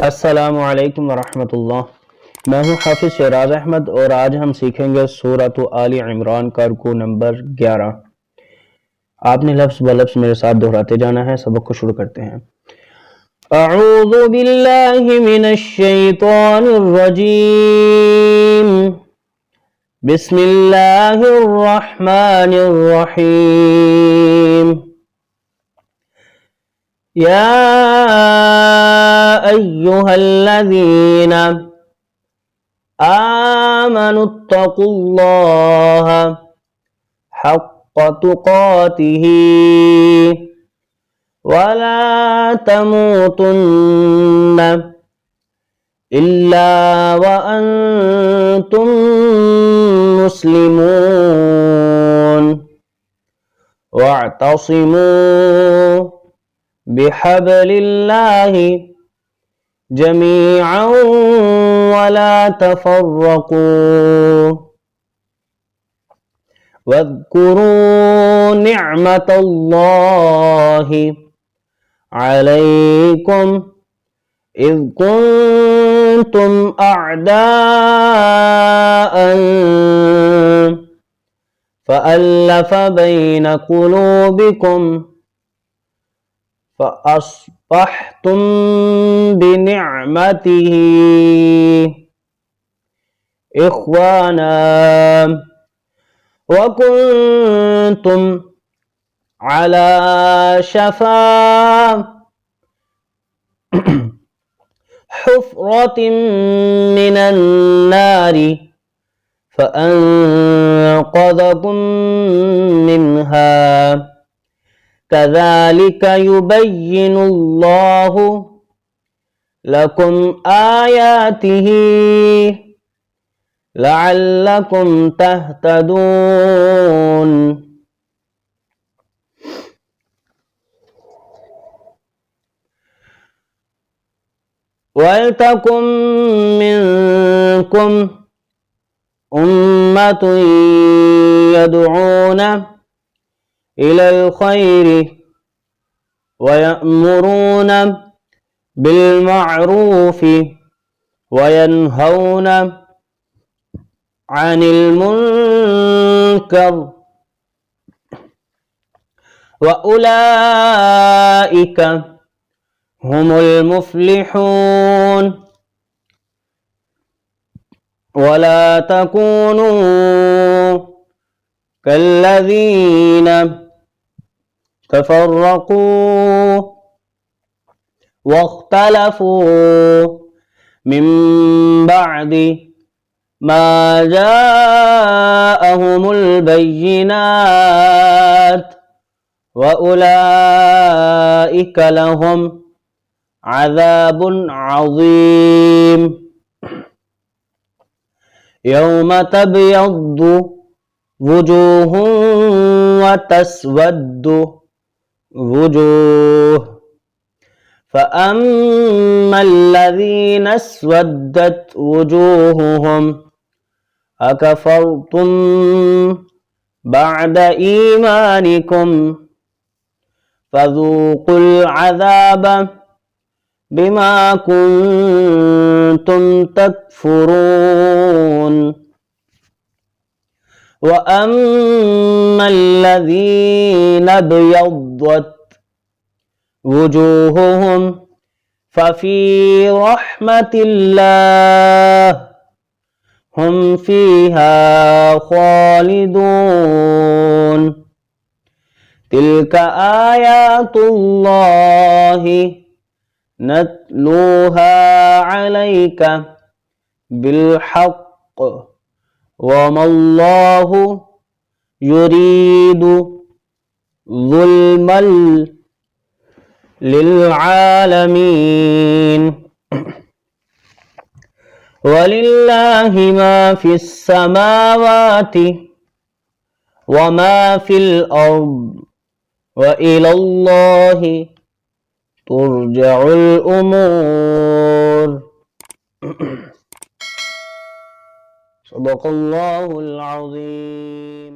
अस्सलामु अलैकुम वरहमतुल्लाह। मैं हूँ हाफिज शहराज अहमद और आज हम सीखेंगे सूरत आली इमरान का रुकू नंबर 11। आपने लफ्ज़ ब लफ्ज़ मेरे साथ दोहराते जाना है। सबक को शुरू करते हैं। अऊज़ु बिल्लाहि मिनश शैतानिर रजीम। बिस्मिल्लाहिर रहमानिर रहीम। या अय्युहल्लज़ीना आमनुत्तकुल्लाह हक़्क़ तुक़ातिही वला तमूतुन्न इल्ला व अंतुम मुस्लिमून वअतसिमू बिहब्लिल्लाहि जमीअन वला तफर्रकू वज़्कुरू निअमतल्लाहि अलैकुम इज़ कुंतुम अअदाअन फ़अल्लफ़ बैन क़ुलूबिकुम फ़अस्बहतुम बिनिअमतिही इख़वाना वकुंतुम अला शफ़ा हुफ़रतिन मिनन नारि फ़अन्क़ज़कुम मिन्हा कज़ालिक युबय्यिनुल्लाहु लकुम आयातिही लअल्लकुम तहतदून। वलतकुम मिनकुम उम्मतुन यदऊना इलल खैरि वयअमुरूना बिलमअरूफि वयनहौना अनिल मुनकर व उलाइका हुमुल मुफ्लिहून। वला तकूनू कल्लज़ीना तफ़र्रक़ू वख्तलफ़ू मिन बअदि मा जाअहुमुल बय्यिनात व उलाइका लहुम अज़ाबुन अज़ीम। यौम तबयद्दु वुजूहुन व तस्वद्दु वुजूह फ़अम्मल्लज़ीना अस्वद्दत वुजूहुहुम अकफ़रतुम बअद ईमानिकुम फ़ज़ूक़ुल अज़ाब बिमा कुंतुम तकफ़ुरून। व अम्मल्लज़ीना अबयद्दत वुजूहुहुम फ़फ़ी रहमतिल्लाह हुम फ़ीहा ख़ालिदून। तिल्क आयातुल्लाहि नत्लूहा अलैका बिलहक़्क़ वमल्लाहु युरीदु ज़ुल्मल लिलआलमीन। वलिल्लाहि मा फिस्समावाति व मा फिल अर्द व इलल्लाहि तुरजउल उमूर। सदक़ल्लाहुल अज़ीम।